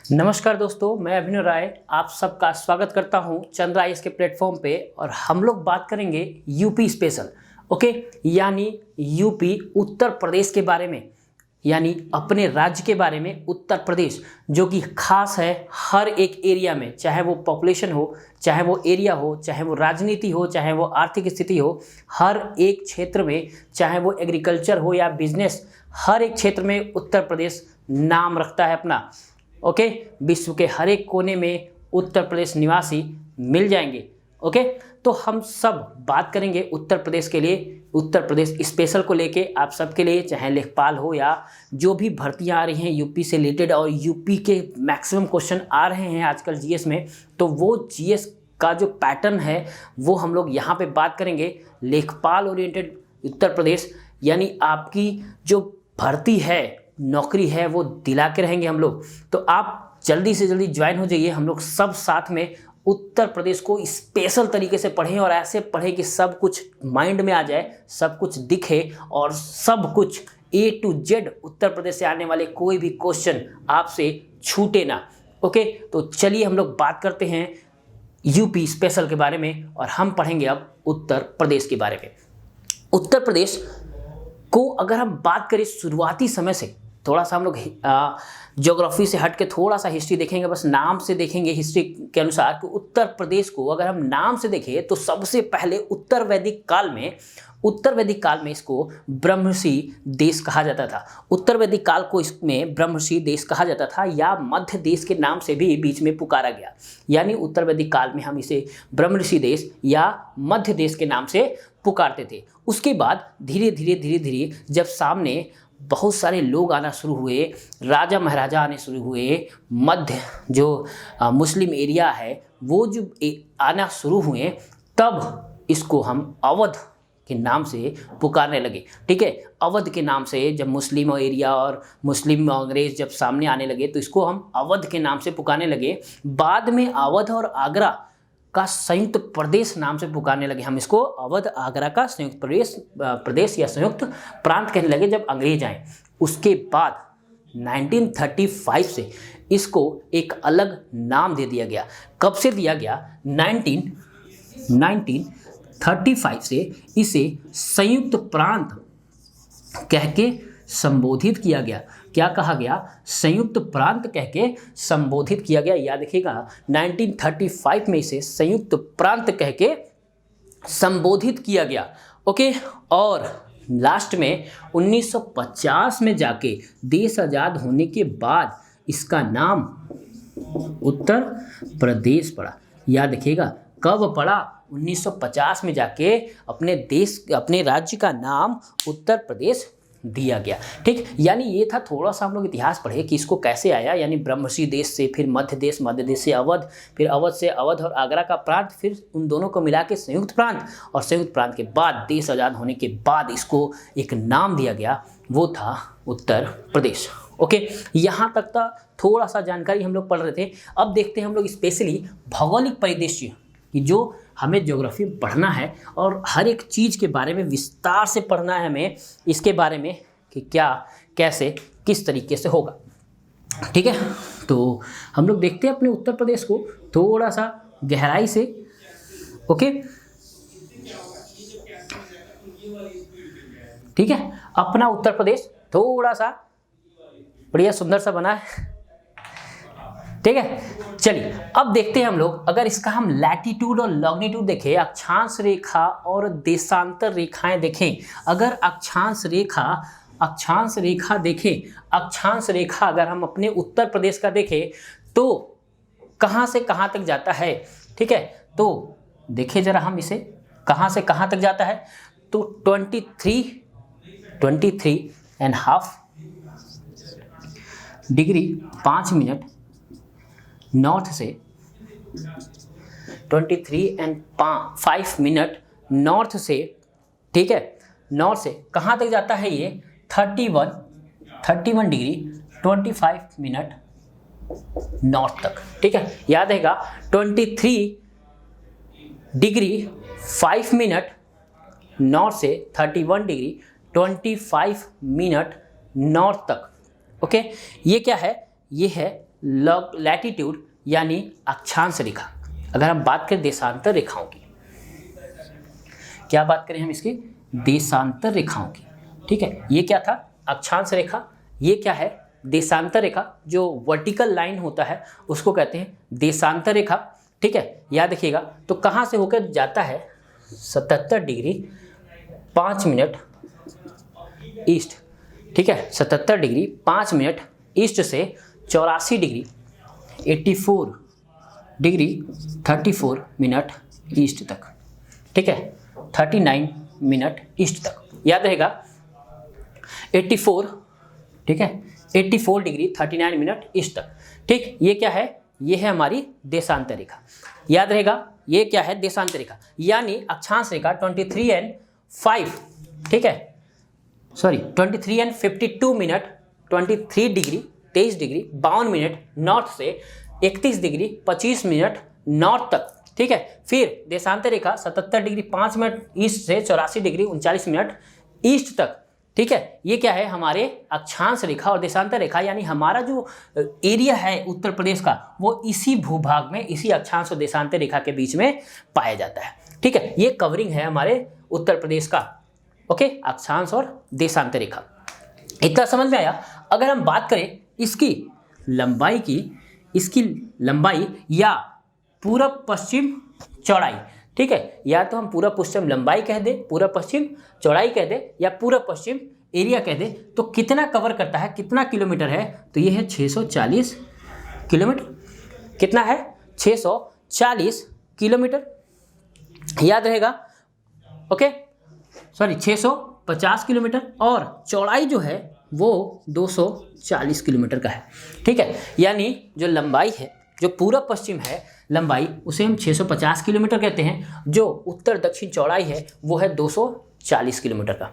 नमस्कार दोस्तों, मैं अभिनव राय आप सबका स्वागत करता हूं चंद्र आईएएस के प्लेटफॉर्म पे। और हम लोग बात करेंगे यूपी स्पेशल, ओके, यानी यूपी उत्तर प्रदेश के बारे में, यानी अपने राज्य के बारे में। उत्तर प्रदेश जो कि खास है हर एक एरिया में, चाहे वो पॉपुलेशन हो, चाहे वो एरिया हो, चाहे वो राजनीति हो, चाहे वो आर्थिक स्थिति हो, हर एक क्षेत्र में, चाहे वो एग्रीकल्चर हो या बिजनेस, हर एक क्षेत्र में उत्तर प्रदेश नाम रखता है अपना। ओके, विश्व के हर एक कोने में उत्तर प्रदेश निवासी मिल जाएंगे। ओके, तो हम सब बात करेंगे उत्तर प्रदेश के लिए, उत्तर प्रदेश स्पेशल को लेके आप सबके लिए, चाहे लेखपाल हो या जो भी भर्तियां आ रही हैं यूपी से रिलेटेड, और यूपी के मैक्सिमम क्वेश्चन आ रहे हैं आजकल जीएस में, तो वो जीएस का जो पैटर्न है वो हम लोग यहाँ पे बात करेंगे। लेखपाल ओरिएंटेड उत्तर प्रदेश, यानी आपकी जो भर्ती है, नौकरी है, वो दिला के रहेंगे हम लोग। तो आप जल्दी से जल्दी ज्वाइन हो जाइए, हम लोग सब साथ में उत्तर प्रदेश को स्पेशल तरीके से पढ़ें, और ऐसे पढ़ें कि सब कुछ माइंड में आ जाए, सब कुछ दिखे, और सब कुछ A to Z Uttar Pradesh से आने वाले कोई भी क्वेश्चन आपसे छूटे ना। ओके, तो चलिए हम लोग बात करते हैं यूपी स्पेशल के बारे में, और हम पढ़ेंगे अब उत्तर प्रदेश के बारे में। उत्तर प्रदेश को अगर हम बात करें शुरुआती समय से, थोड़ा सा हम लोग ज्योग्राफी से हट के थोड़ा सा हिस्ट्री देखेंगे, बस नाम से देखेंगे हिस्ट्री के अनुसार। कि उत्तर प्रदेश को अगर हम नाम से देखें तो सबसे पहले उत्तर वैदिक काल में इसको ब्रह्मर्षि देश कहा जाता था। उत्तर वैदिक काल को इसमें ब्रह्मर्षि देश कहा जाता था, या मध्य देश के नाम से भी बीच में पुकारा गया। यानी उत्तर वैदिक काल में हम इसे ब्रह्मर्षि देश या मध्य देश के नाम से पुकारते थे। उसके बाद धीरे धीरे जब सामने बहुत सारे लोग आना शुरू हुए, राजा महाराजा आने शुरू हुए, मध्य जो मुस्लिम एरिया है वो जो आना शुरू हुए, तब इसको हम अवध के नाम से पुकारने लगे। ठीक है, अवध के नाम से जब मुस्लिम एरिया और मुस्लिम अंग्रेज जब सामने आने लगे तो इसको हम अवध के नाम से पुकारने लगे। बाद में अवध और आगरा का संयुक्त प्रदेश नाम से पुकारने लगे। हम इसको अवध आगरा का संयुक्त प्रदेश या संयुक्त प्रांत कहने लगे जब अंग्रेज आए। उसके बाद 1935 से इसको एक अलग नाम दे दिया गया। कब से दिया गया? 1935 से इसे संयुक्त प्रांत कह के संबोधित किया गया। क्या कहा गया? संयुक्त प्रांत कह के संबोधित किया गया। याद रखिएगा, 1935 में इसे संयुक्त प्रांत कह के संबोधित किया गया। ओके, और लास्ट में 1950 में जाके देश आजाद होने के बाद इसका नाम उत्तर प्रदेश पड़ा। याद रखिएगा, कब पड़ा? 1950 में जाके अपने राज्य का नाम उत्तर प्रदेश दिया गया। ठीक, यानी ये था थोड़ा सा हम लोग इतिहास पढ़े कि इसको कैसे आया। यानी ब्रह्मर्षि देश से फिर मध्य देश से अवध, फिर अवध से अवध और आगरा का प्रांत, फिर उन दोनों को मिला के संयुक्त प्रांत, और संयुक्त प्रांत के बाद देश आज़ाद होने के बाद इसको एक नाम दिया गया, वो था उत्तर प्रदेश। ओके, यहाँ तक था थोड़ा सा जानकारी हम लोग पढ़ रहे थे। अब देखते हैं हम लोग स्पेशली भौगोलिक परिदृश्य कि जो हमें ज्योग्राफी पढ़ना है, और हर एक चीज़ के बारे में विस्तार से पढ़ना है हमें, इसके बारे में कि क्या, कैसे, किस तरीके से होगा। ठीक है, तो हम लोग देखते हैं अपने उत्तर प्रदेश को थोड़ा सा गहराई से। ओके, ठीक है, अपना उत्तर प्रदेश थोड़ा सा बढ़िया सुंदर सा बना है। ठीक है, चलिए अब देखते हैं हम लोग, अगर इसका हम लैटिट्यूड और लॉन्गिट्यूड देखें, अक्षांश रेखा और देशांतर रेखाएं देखें। अगर अक्षांश रेखा देखें, अक्षांश रेखा अगर हम अपने उत्तर प्रदेश का देखें तो कहां से कहां तक जाता है? ठीक है, तो देखें जरा हम इसे, कहां से कहां तक जाता है? तो 23.5 डिग्री 5 मिनट नॉर्थ से, 23.5 मिनट नॉर्थ से, ठीक है, नॉर्थ से कहाँ तक जाता है? ये 31 डिग्री 25 मिनट नॉर्थ तक। ठीक है, याद रहेगा, 23 डिग्री 5 मिनट नॉर्थ से 31 डिग्री 25 मिनट नॉर्थ तक। ओके, ये क्या है? ये है लैटिट्यूड यानी अक्षांश रेखा। अगर हम बात करें देशांतर रेखाओं की, क्या बात करें हम इसकी, देशांतर रेखाओं की, ठीक है। ये क्या था, अक्षांश रेखा, ये क्या है, देशांतर रेखा। जो वर्टिकल लाइन होता है उसको कहते हैं देशांतर रेखा, ठीक है। याद रखिएगा, तो कहाँ से होकर जाता है, 77 डिग्री 5 मिनट ईस्ट, ठीक है, 77 डिग्री 5 मिनट ईस्ट से 84 डिग्री 84 डिग्री 34 मिनट ईस्ट तक, ठीक है, 39 मिनट ईस्ट तक, याद रहेगा 84, ठीक है, 84 डिग्री 39 मिनट ईस्ट तक, ठीक। ये क्या है, ये है हमारी देशांतर रेखा, याद रहेगा, ये क्या है, देशांतर रेखा। यानी अक्षांश रेखा 23 एंड 5, ठीक है, sorry 23 and 52 minute, 23 degree 23 degree 52 minute north से 31 डिग्री 25 मिनट नॉर्थ तक, ठीक है। फिर देशांतर रेखा 77 डिग्री 5 मिनट ईस्ट से 84 डिग्री 39 मिनट ईस्ट तक, ठीक है। ये क्या है, हमारे अक्षांश रेखा और देशांतर रेखा, यानी हमारा जो एरिया है उत्तर प्रदेश का वो इसी भूभाग में, इसी अक्षांश और देशांतर रेखा के बीच में पाया जाता है, ठीक है। ये कवरिंग है हमारे उत्तर प्रदेश का, ओके, अक्षांश और देशांतर रेखा। इतना समझ में आया। अगर हम बात करें इसकी लंबाई की, इसकी लंबाई या पूरब पश्चिम चौड़ाई, ठीक है, या तो हम पूरब पश्चिम लंबाई कह दे, पूरब पश्चिम चौड़ाई कह दे, या पूरब पश्चिम एरिया कह दे, तो कितना कवर करता है, कितना किलोमीटर है, तो ये है 640 किलोमीटर। कितना है, 640 किलोमीटर, याद रहेगा, ओके, सॉरी 650 किलोमीटर, और चौड़ाई जो है वो 240 किलोमीटर का है, ठीक है। यानी जो लंबाई है, जो पूरब पश्चिम है लंबाई, उसे हम 650 किलोमीटर कहते हैं, जो उत्तर दक्षिण चौड़ाई है वो है 240 किलोमीटर का।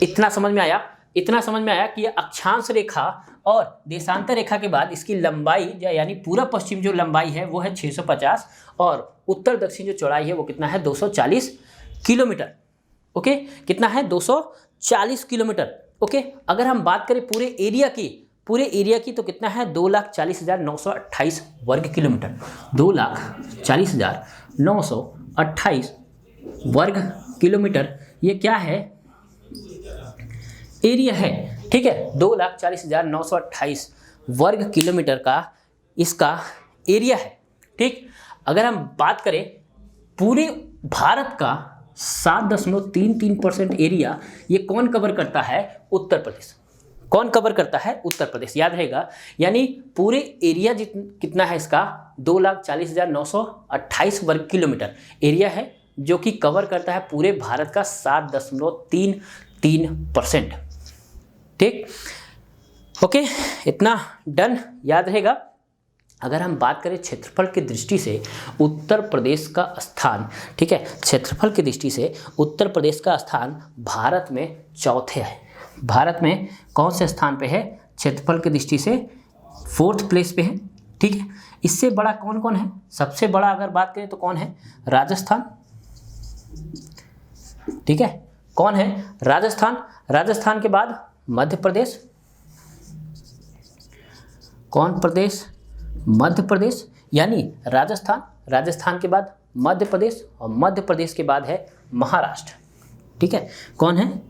इतना समझ में आया, इतना समझ में आया कि ये अक्षांश रेखा और देशांतर रेखा के बाद इसकी लंबाई यानी पूरब पश्चिम जो लंबाई है वो है 650, और उत्तर दक्षिण जो चौड़ाई है वो कितना है, 240 किलोमीटर, ओके, कितना है, 240 किलोमीटर, ओके। अगर हम बात करें पूरे एरिया की, तो कितना है, 2,40,928 वर्ग किलोमीटर, 2,40,928 वर्ग किलोमीटर, ये क्या है, एरिया है, ठीक है, 2,40,928 वर्ग किलोमीटर का इसका एरिया है, ठीक। अगर हम बात करें पूरे भारत का 7.33% एरिया ये कौन कवर करता है, उत्तर प्रदेश। कौन कवर करता है, उत्तर प्रदेश, याद रहेगा। यानी पूरे एरिया कितना है इसका, 2,40,928 वर्ग किलोमीटर एरिया है, जो कि कवर करता है पूरे भारत का 7.33%, ठीक, ओके। इतना डन, याद रहेगा। अगर हम बात करें क्षेत्रफल की दृष्टि से उत्तर प्रदेश का स्थान, ठीक है, क्षेत्रफल की दृष्टि से उत्तर प्रदेश का स्थान भारत में चौथे है। भारत में कौन से स्थान पे है, क्षेत्रफल की दृष्टि से 4th प्लेस पे है, ठीक है। इससे बड़ा कौन कौन है, सबसे बड़ा अगर बात करें तो कौन है, राजस्थान, ठीक है, कौन है, राजस्थान। राजस्थान के बाद मध्य प्रदेश, कौन प्रदेश, मध्य प्रदेश, यानी राजस्थान के बाद मध्य प्रदेश, और मध्य प्रदेश के बाद है महाराष्ट्र, ठीक है, कौन है,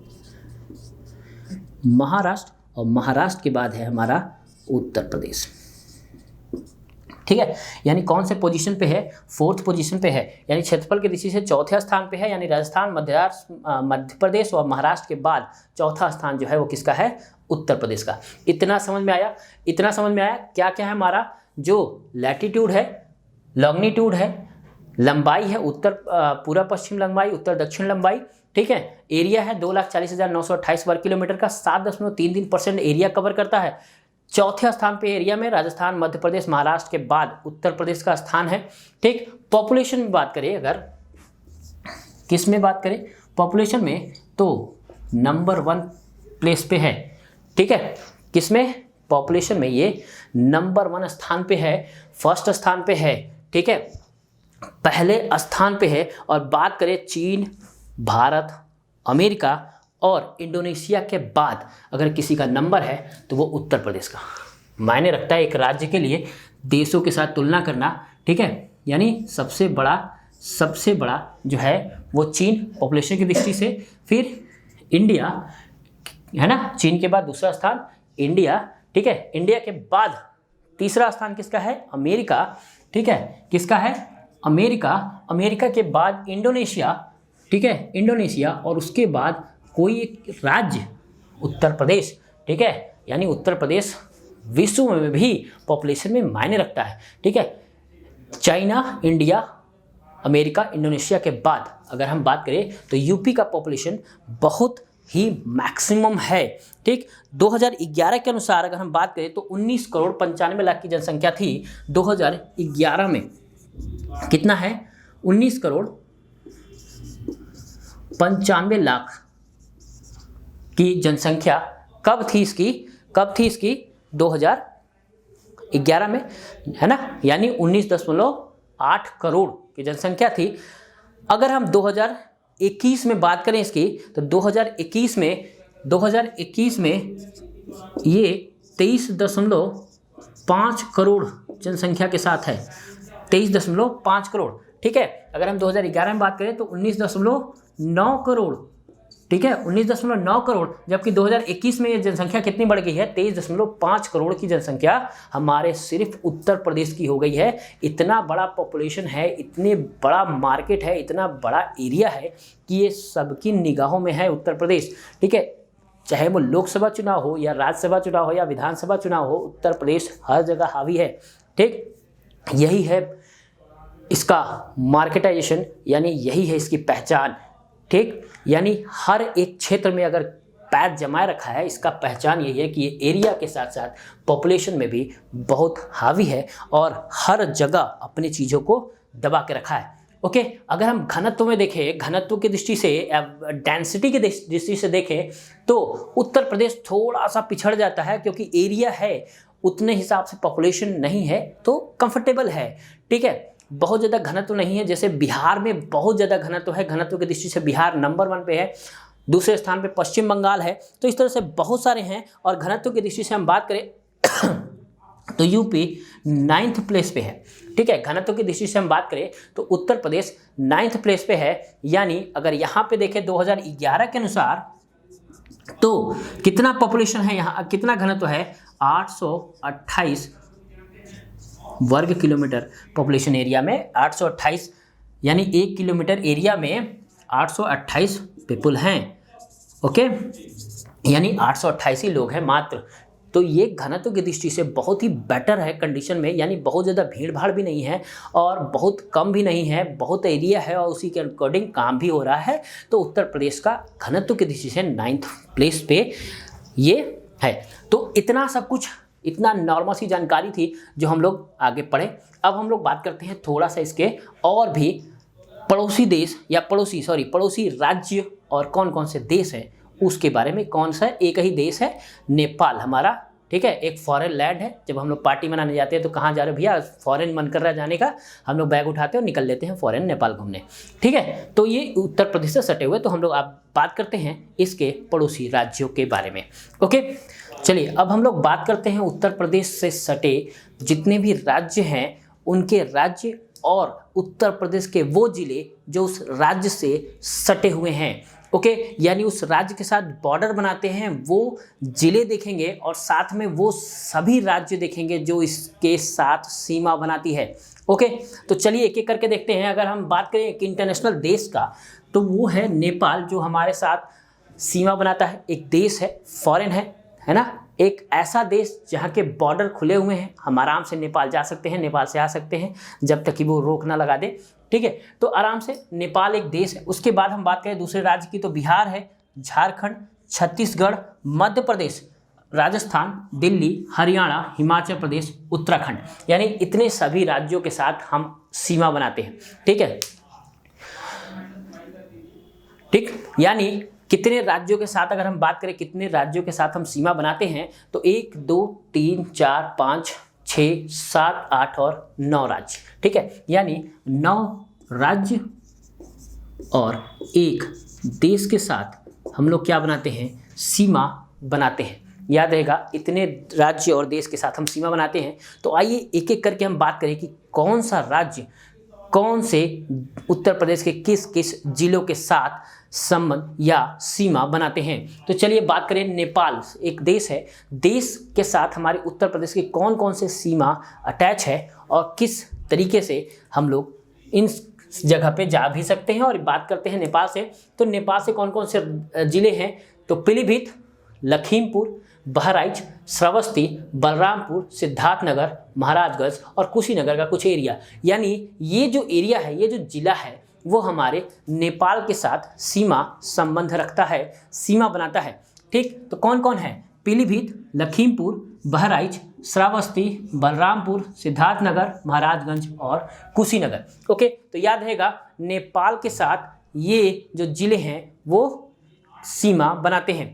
महाराष्ट्र, और महाराष्ट्र के बाद है हमारा उत्तर प्रदेश, ठीक है। यानी कौन से पोजीशन पे है, 4th पोजीशन पे है, यानी क्षेत्रफल की दृष्टि से चौथे स्थान पे है, यानी राजस्थान, मध्य प्रदेश और महाराष्ट्र के बाद चौथा स्थान जो है वो किसका है, उत्तर प्रदेश का। इतना समझ में आया, इतना समझ में आया। क्या क्या है हमारा, जो लैटिट्यूड है, लॉन्गिट्यूड है, लंबाई है, उत्तर पूर्व पश्चिम लंबाई, उत्तर दक्षिण लंबाई, ठीक है। एरिया है 2,40,928 वर्ग किलोमीटर का, 7.33% एरिया कवर करता है। चौथे स्थान पे एरिया में राजस्थान, मध्य प्रदेश, महाराष्ट्र के बाद उत्तर प्रदेश का स्थान है, ठीक। पॉपुलेशन में बात करें, अगर किस में बात करें, पॉपुलेशन में, तो नंबर 1 प्लेस पे है, ठीक है। किसमें, पॉपुलेशन में ये नंबर 1 स्थान पे है, फर्स्ट स्थान पे है, ठीक है, पहले स्थान पे है। और बात करें चीन, भारत, अमेरिका और इंडोनेशिया के बाद अगर किसी का नंबर है तो वो उत्तर प्रदेश का, मायने रखता है एक राज्य के लिए देशों के साथ तुलना करना, ठीक है। यानी सबसे बड़ा जो है वो चीन पॉपुलेशन की दृष्टि से, फिर इंडिया है ना, चीन के बाद दूसरा स्थान इंडिया, ठीक है। इंडिया के बाद तीसरा स्थान किसका है? अमेरिका, ठीक है। किसका है? अमेरिका। अमेरिका के बाद इंडोनेशिया, ठीक है, इंडोनेशिया, और उसके बाद कोई एक राज्य उत्तर प्रदेश, ठीक है। यानी उत्तर प्रदेश विश्व में भी पॉपुलेशन में मायने रखता है, ठीक है। चाइना, इंडिया, अमेरिका, इंडोनेशिया के बाद अगर हम बात करें तो यूपी का पॉपुलेशन बहुत ही मैक्सिमम है, ठीक। 2011 के अनुसार अगर हम बात करें तो 19 करोड़ 95 लाख की जनसंख्या थी 2011 में। कितना है? 19 करोड़ 95 लाख की जनसंख्या कब थी इसकी? 2011 में, है ना। यानी 19.8 करोड़ की जनसंख्या थी। अगर हम 2021 में बात करें इसकी तो 2021 में ये 23.5 करोड़ जनसंख्या के साथ है, 23.5 करोड़, ठीक है। अगर हम 2011 में बात करें तो 19.9 करोड़, ठीक है, 19.9 करोड़, जबकि 2021 में ये जनसंख्या कितनी बढ़ गई है? 23.5 करोड़ की जनसंख्या हमारे सिर्फ उत्तर प्रदेश की हो गई है। इतना बड़ा पॉपुलेशन है, इतने बड़ा मार्केट है, इतना बड़ा एरिया है कि ये सबकी निगाहों में है उत्तर प्रदेश, ठीक है। चाहे वो लोकसभा चुनाव हो या राज्यसभा चुनाव हो या विधानसभा चुनाव हो, उत्तर प्रदेश हर जगह हावी है, ठीक। यही है इसका मार्केटाइजेशन, यानी यही है इसकी पहचान, ठीक। यानी हर एक क्षेत्र में अगर पैर जमाए रखा है, इसका पहचान यही है कि ये एरिया के साथ साथ पॉपुलेशन में भी बहुत हावी है और हर जगह अपनी चीज़ों को दबा के रखा है, ओके। अगर हम घनत्व में देखें, घनत्व की दृष्टि से, डेंसिटी की दृष्टि से देखें तो उत्तर प्रदेश थोड़ा सा पिछड़ जाता है, क्योंकि एरिया है उतने हिसाब से पॉपुलेशन नहीं है तो कंफर्टेबल है, ठीक है। बहुत ज़्यादा घनत्व नहीं है, जैसे बिहार में बहुत ज़्यादा घनत्व है। घनत्व की दृष्टि से बिहार नंबर 1 पे है, दूसरे स्थान पे पश्चिम बंगाल है। तो इस तरह से बहुत सारे हैं। और घनत्व की दृष्टि से हम बात करें तो यूपी 9th प्लेस पे है, ठीक है। घनत्व की दृष्टि से हम बात करें तो उत्तर प्रदेश 9th प्लेस पे है। यानी अगर यहाँ पे देखें 2011 के अनुसार तो कितना पॉपुलेशन है, यहाँ कितना घनत्व है? 828 वर्ग किलोमीटर पॉपुलेशन एरिया में 828, यानी 1 किलोमीटर एरिया में 828 पीपल हैं, ओके। यानी 828 ही लोग हैं मात्र। तो ये घनत्व की दृष्टि से बहुत ही बेटर है कंडीशन में, यानी बहुत ज़्यादा भीड़ भाड़ भी नहीं है और बहुत कम भी नहीं है, बहुत एरिया है और उसी के अकॉर्डिंग काम भी हो रहा है। तो उत्तर प्रदेश का घनत्व की दृष्टि से 9th प्लेस पे ये है। तो इतना सब कुछ, इतना नॉर्मल सी जानकारी थी जो हम लोग आगे पढ़े। अब हम लोग बात करते हैं थोड़ा सा इसके और भी पड़ोसी देश या पड़ोसी राज्य और कौन कौन से देश हैं उसके बारे में। कौन सा? एक ही देश है, नेपाल हमारा, ठीक है। एक फॉरेन लैंड है। जब हम लोग पार्टी मनाने जाते हैं तो कहाँ जा रहे हो भैया? फॉरेन मन कर रहा है जाने का, हम लोग बैग उठाते हैं और निकल लेते हैं फॉरेन नेपाल घूमने, ठीक है। तो ये उत्तर प्रदेश से सटे हुए। तो हम लोग आप बात करते हैं इसके पड़ोसी राज्यों के बारे में, ओके। चलिए अब हम लोग बात करते हैं उत्तर प्रदेश से सटे जितने भी राज्य हैं उनके राज्य और उत्तर प्रदेश के वो जिले जो उस राज्य से सटे हुए हैं, ओके। यानी उस राज्य के साथ बॉर्डर बनाते हैं वो जिले देखेंगे और साथ में वो सभी राज्य देखेंगे जो इसके साथ सीमा बनाती है, ओके। तो चलिए एक एक करके देखते हैं। अगर हम बात करें एक इंटरनेशनल देश का तो वो है नेपाल, जो हमारे साथ सीमा बनाता है। एक देश है, फॉरेन है ना, एक ऐसा देश जहाँ के बॉर्डर खुले हुए हैं, हम आराम से नेपाल जा सकते हैं, नेपाल से आ सकते हैं जब तक कि वो रोक ना लगा दे, ठीक है। तो आराम से नेपाल एक देश है। उसके बाद हम बात करें दूसरे राज्य की तो बिहार है, झारखंड, छत्तीसगढ़, मध्य प्रदेश, राजस्थान, दिल्ली, हरियाणा, हिमाचल प्रदेश, उत्तराखंड, यानी इतने सभी राज्यों के साथ हम सीमा बनाते हैं, ठीक है। ठीक, यानी कितने राज्यों के साथ अगर हम बात करें कितने राज्यों के साथ हम सीमा बनाते हैं तो 1 2 3 4 5 6 7 8 और 9 राज्य, ठीक है। यानी 9 राज्य और एक देश के साथ हम लोग क्या बनाते हैं? सीमा बनाते हैं, याद रहेगा इतने राज्य और देश के साथ हम सीमा बनाते हैं। तो आइए एक एक करके हम बात करें कि कौन सा राज्य कौन से उत्तर प्रदेश के किस किस जिलों के साथ संबंध या सीमा बनाते हैं। तो चलिए बात करें, नेपाल एक देश है, देश के साथ हमारे उत्तर प्रदेश की कौन कौन से सीमा अटैच है और किस तरीके से हम लोग इन जगह पे जा भी सकते हैं। और बात करते हैं नेपाल से, तो नेपाल से कौन कौन से जिले हैं, तो पीलीभीत, लखीमपुर, बहराइच, श्रावस्ती, बलरामपुर, सिद्धार्थनगर, महाराजगंज और कुशीनगर का कुछ एरिया। यानी ये जो एरिया है, ये जो जिला है, वो हमारे नेपाल के साथ सीमा संबंध रखता है, सीमा बनाता है। ठीक, तो कौन कौन है, पीलीभीत, लखीमपुर, बहराइच, श्रावस्ती, बलरामपुर, सिद्धार्थनगर, महाराजगंज और कुशीनगर। ओके, तो याद रहेगा नेपाल के साथ ये जो जिले हैं वो सीमा बनाते हैं।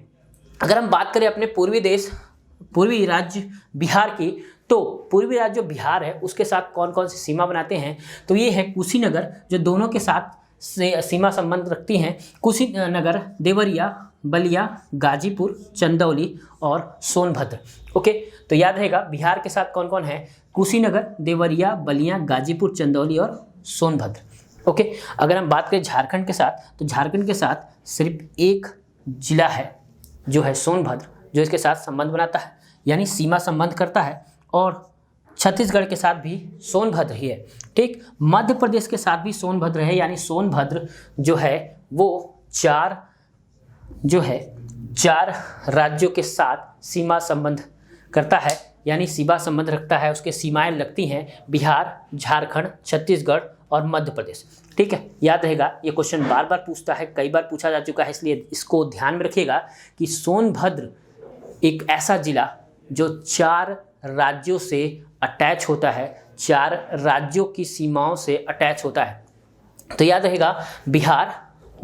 अगर हम बात करें अपने पूर्वी राज्य बिहार की, तो पूर्वी राज्य जो बिहार है उसके साथ कौन कौन सी सीमा बनाते हैं, तो ये है कुशीनगर जो दोनों के साथ से सीमा संबंध रखती हैं। कुशीनगर, देवरिया, बलिया, गाजीपुर, चंदौली और सोनभद्र। ओके, तो याद रहेगा बिहार के साथ कौन कौन है, कुशीनगर, देवरिया, बलिया, गाजीपुर, चंदौली और सोनभद्र। ओके, अगर हम बात करें झारखंड के साथ, तो झारखंड के साथ सिर्फ एक जिला है जो है सोनभद्र, जो इसके साथ संबंध बनाता है, यानी सीमा संबंध करता है। और छत्तीसगढ़ के साथ भी सोनभद्र ही है। ठीक, मध्य प्रदेश के साथ भी सोनभद्र है, यानी सोनभद्र जो है वो चार राज्यों के साथ सीमा संबंध करता है, यानी सीमा संबंध रखता है। उसके सीमाएं लगती हैं बिहार, झारखंड, छत्तीसगढ़ और मध्य प्रदेश। ठीक है, याद रहेगा ये क्वेश्चन बार बार पूछता है, कई बार पूछा जा चुका है, इसलिए इसको ध्यान में रखिएगा कि सोनभद्र एक ऐसा जिला जो 4 राज्यों से अटैच होता है, 4 राज्यों की सीमाओं से अटैच होता है। तो याद रहेगा बिहार,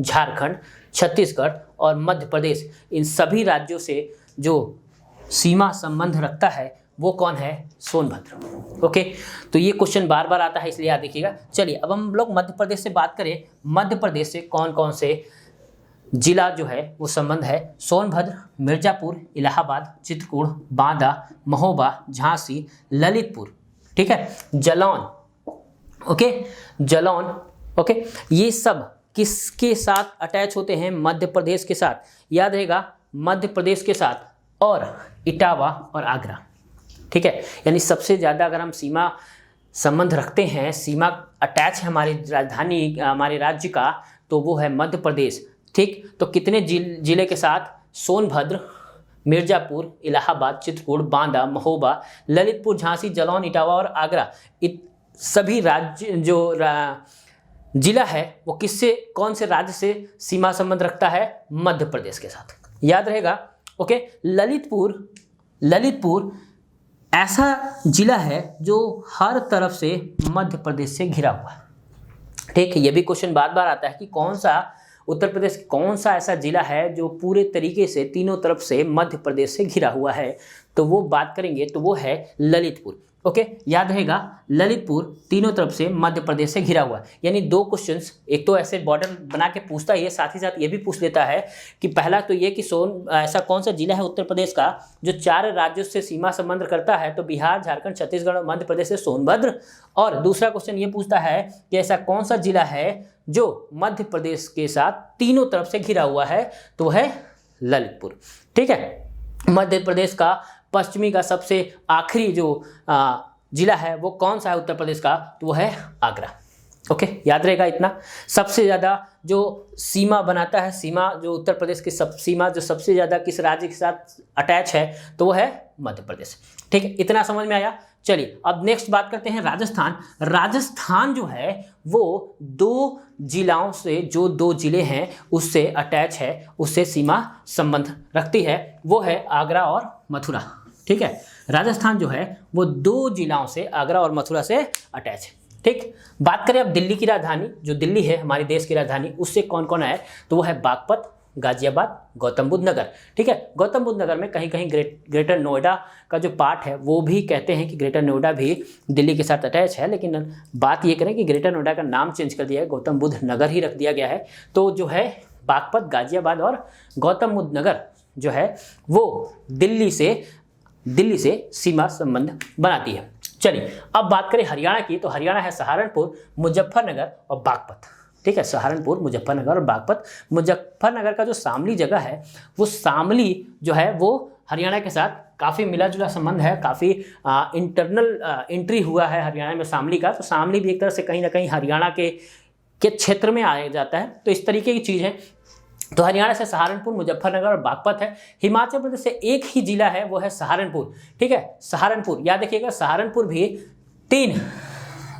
झारखंड, छत्तीसगढ़ और मध्य प्रदेश, इन सभी राज्यों से जो सीमा संबंध रखता है वो कौन है, सोनभद्र। ओके, तो ये क्वेश्चन बार बार आता है, इसलिए याद रखिएगा। चलिए अब हम लोग मध्य प्रदेश से बात करें, मध्य प्रदेश से कौन कौन से जिला जो है वो संबंध है, सोनभद्र, मिर्जापुर, इलाहाबाद, चित्रकूट, बांदा, महोबा, झांसी, ललितपुर, ठीक है, जलौन। ओके, जलौन। ओके, ये सब किसके साथ अटैच होते हैं, मध्य प्रदेश के साथ। याद रहेगा मध्य प्रदेश के साथ और इटावा और आगरा। ठीक है, यानी सबसे ज़्यादा अगर हम सीमा संबंध रखते हैं, सीमा अटैच है हमारी राजधानी, हमारे राज्य का, तो वो है मध्य प्रदेश। ठीक, तो कितने जिले के साथ, सोनभद्र, मिर्जापुर, इलाहाबाद, चित्रकूट, बांदा, महोबा, ललितपुर, झांसी, जलौन, इटावा और आगरा। सभी राज्य जो जिला है वो किससे, कौन से राज्य से सीमा संबंध रखता है, मध्य प्रदेश के साथ। याद रहेगा। ओके, ललितपुर ऐसा जिला है जो हर तरफ से मध्य प्रदेश से घिरा हुआ है। ठीक है, ये भी क्वेश्चन बार बार आता है कि कौन सा उत्तर प्रदेश, कौन सा ऐसा जिला है जो पूरे तरीके से तीनों तरफ से मध्य प्रदेश से घिरा हुआ है, तो वो बात करेंगे तो वो है ललितपुर। ओके, याद रहेगा ललितपुर तीनों तरफ से मध्य प्रदेश से घिरा हुआ है। यानी 2 क्वेश्चंस, एक तो ऐसे बॉर्डर बना के पूछता है, साथ ही साथ ये भी पूछ लेता है कि पहला तो ये कि ऐसा कौन सा जिला है उत्तर प्रदेश का जो 4 राज्यों से सीमा संबंध करता है, तो बिहार, झारखंड, छत्तीसगढ़ और मध्य प्रदेश से सोनभद्र। और दूसरा क्वेश्चन ये पूछता है कि ऐसा कौन सा जिला है जो मध्य प्रदेश के साथ तीनों तरफ से घिरा हुआ है, तो वह है ललितपुर। ठीक है, मध्य प्रदेश का पश्चिमी का सबसे आखिरी जो जिला है वो कौन सा है उत्तर प्रदेश का, तो वो है आगरा। ओके, याद रहेगा इतना। सबसे ज़्यादा जो सीमा बनाता है, सीमा जो उत्तर प्रदेश की सीमा जो सबसे ज़्यादा किस राज्य के साथ अटैच है, तो वो है मध्य प्रदेश। ठीक है, इतना समझ में आया। चलिए अब नेक्स्ट बात करते हैं राजस्थान। राजस्थान जो है वो 2 जिलाओं से, जो 2 जिले हैं उससे अटैच है, उससे सीमा संबंध रखती है, वो है आगरा और मथुरा। ठीक है, राजस्थान जो है वो 2 जिलाओं से, आगरा और मथुरा से अटैच है। ठीक, बात करें अब दिल्ली की राजधानी, जो दिल्ली है हमारे देश की राजधानी, उससे कौन कौन है, तो वो है बागपत, गाजियाबाद, गौतम बुद्ध नगर। ठीक है, गौतम बुद्ध नगर में कहीं कहीं ग्रेटर नोएडा का जो पार्ट है वो भी कहते हैं कि ग्रेटर नोएडा भी दिल्ली के साथ अटैच है, लेकिन बात ये करें कि ग्रेटर नोएडा का नाम चेंज कर दिया है, गौतम बुद्ध नगर ही रख दिया गया है। तो जो है बागपत, गाजियाबाद और गौतम बुद्ध नगर जो है वो दिल्ली से सीमा संबंध बनाती है। चलिए अब बात करें हरियाणा की, तो हरियाणा है सहारनपुर, मुजफ्फरनगर और बागपत। ठीक है, सहारनपुर, मुजफ्फरनगर और बागपत। मुजफ्फरनगर का जो शामली जगह है, वो शामली जो है वो हरियाणा के साथ काफ़ी मिला जुला संबंध है, काफ़ी इंटरनल एंट्री हुआ है हरियाणा में शामली का। तो शामली भी एक तरह से कहीं ना कहीं हरियाणा के क्षेत्र में आ जाता है। तो इस तरीके की चीज़ है। तो हरियाणा से सहारनपुर, मुजफ्फरनगर और बागपत है। हिमाचल प्रदेश से एक ही जिला है, वो है सहारनपुर। ठीक है, सहारनपुर याद रखिएगा, सहारनपुर भी 3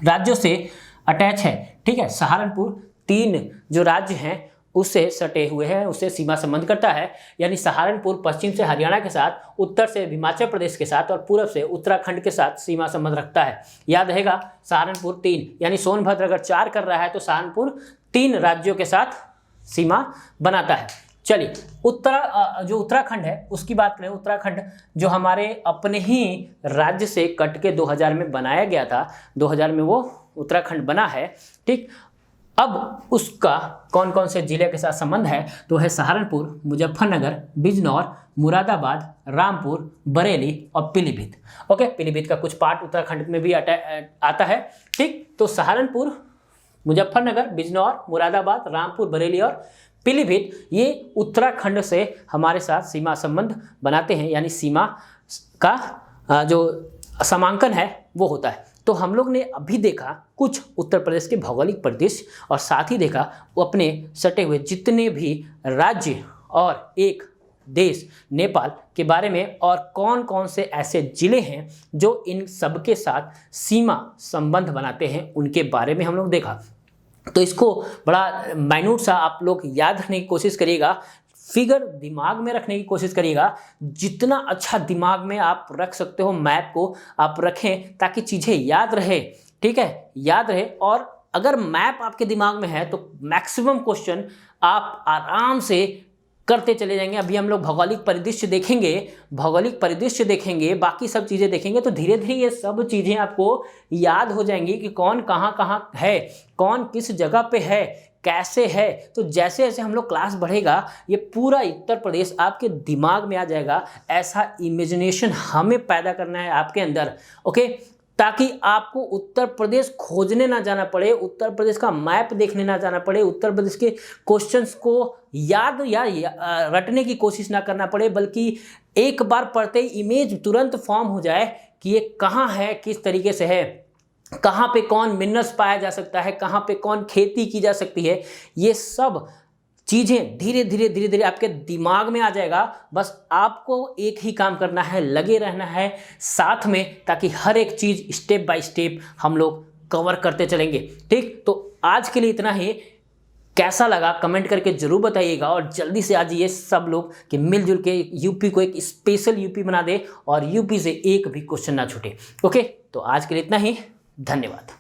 राज्यों से अटैच है। ठीक है, सहारनपुर 3 जो राज्य हैं उससे सटे हुए हैं, उससे सीमा संबंध करता है। यानी सहारनपुर पश्चिम से हरियाणा के साथ, उत्तर से हिमाचल प्रदेश के साथ और पूर्व से उत्तराखंड के साथ सीमा संबंध रखता है। याद रहेगा, सहारनपुर 3, यानी सोनभद्र अगर 4 कर रहा है तो सहारनपुर 3 राज्यों के साथ सीमा बनाता है। चलिए जो उत्तराखंड है उसकी बात करें। उत्तराखंड जो हमारे अपने ही राज्य से कट के 2000 में बनाया गया था, 2000 में वो उत्तराखंड बना है। ठीक, अब उसका कौन कौन से जिले के साथ संबंध है, तो है सहारनपुर, मुजफ्फरनगर, बिजनौर, मुरादाबाद, रामपुर, बरेली और पीलीभीत। ओके, पीलीभीत का कुछ पार्ट उत्तराखंड में भी आता है। ठीक, तो सहारनपुर, मुजफ्फरनगर, बिजनौर, मुरादाबाद, रामपुर, बरेली और पीलीभीत ये उत्तराखंड से हमारे साथ सीमा संबंध बनाते हैं, यानी सीमा का जो समांकन है वो होता है। तो हम लोग ने अभी देखा कुछ उत्तर प्रदेश के भौगोलिक परिदृश्य और साथ ही देखा वो अपने सटे हुए जितने भी राज्य और एक देश नेपाल के बारे में, और कौन कौन से ऐसे जिले हैं जो इन सब के साथ सीमा संबंध बनाते हैं उनके बारे में हम लोग देखा। तो इसको बड़ा माइन्यूट सा आप लोग याद रखने की कोशिश करिएगा, फिगर दिमाग में रखने की कोशिश करिएगा। जितना अच्छा दिमाग में आप रख सकते हो मैप को आप रखें, ताकि चीज़ें याद रहे। ठीक है, याद रहे। और अगर मैप आपके दिमाग में है तो मैक्सिमम क्वेश्चन आप आराम से करते चले जाएंगे। अभी हम लोग भौगोलिक परिदृश्य देखेंगे, बाकी सब चीज़ें देखेंगे, तो धीरे धीरे ये सब चीज़ें आपको याद हो जाएंगी कि कौन कहाँ है, कौन किस जगह पे है, कैसे है। तो जैसे जैसे हम लोग क्लास बढ़ेगा ये पूरा उत्तर प्रदेश आपके दिमाग में आ जाएगा। ऐसा इमेजिनेशन हमें पैदा करना है आपके अंदर। ओके, ताकि आपको उत्तर प्रदेश खोजने ना जाना पड़े, उत्तर प्रदेश का मैप देखने ना जाना पड़े, उत्तर प्रदेश के क्वेश्चंस को याद या रटने की कोशिश ना करना पड़े, बल्कि एक बार पढ़ते ही इमेज तुरंत फॉर्म हो जाए कि ये कहाँ है, किस तरीके से है, कहाँ पे कौन मिनरल्स पाया जा सकता है, कहाँ पे कौन खेती की जा सकती है। ये सब चीज़ें धीरे धीरे आपके दिमाग में आ जाएगा। बस आपको एक ही काम करना है, लगे रहना है साथ में, ताकि हर एक चीज़ स्टेप बाय स्टेप हम लोग कवर करते चलेंगे। ठीक, तो आज के लिए इतना ही। कैसा लगा कमेंट करके जरूर बताइएगा, और जल्दी से आज ये सब लोग कि मिलजुल के यूपी को एक स्पेशल यूपी बना दे और यूपी से एक भी क्वेश्चन ना छूटे। ओके, तो आज के लिए इतना ही। धन्यवाद।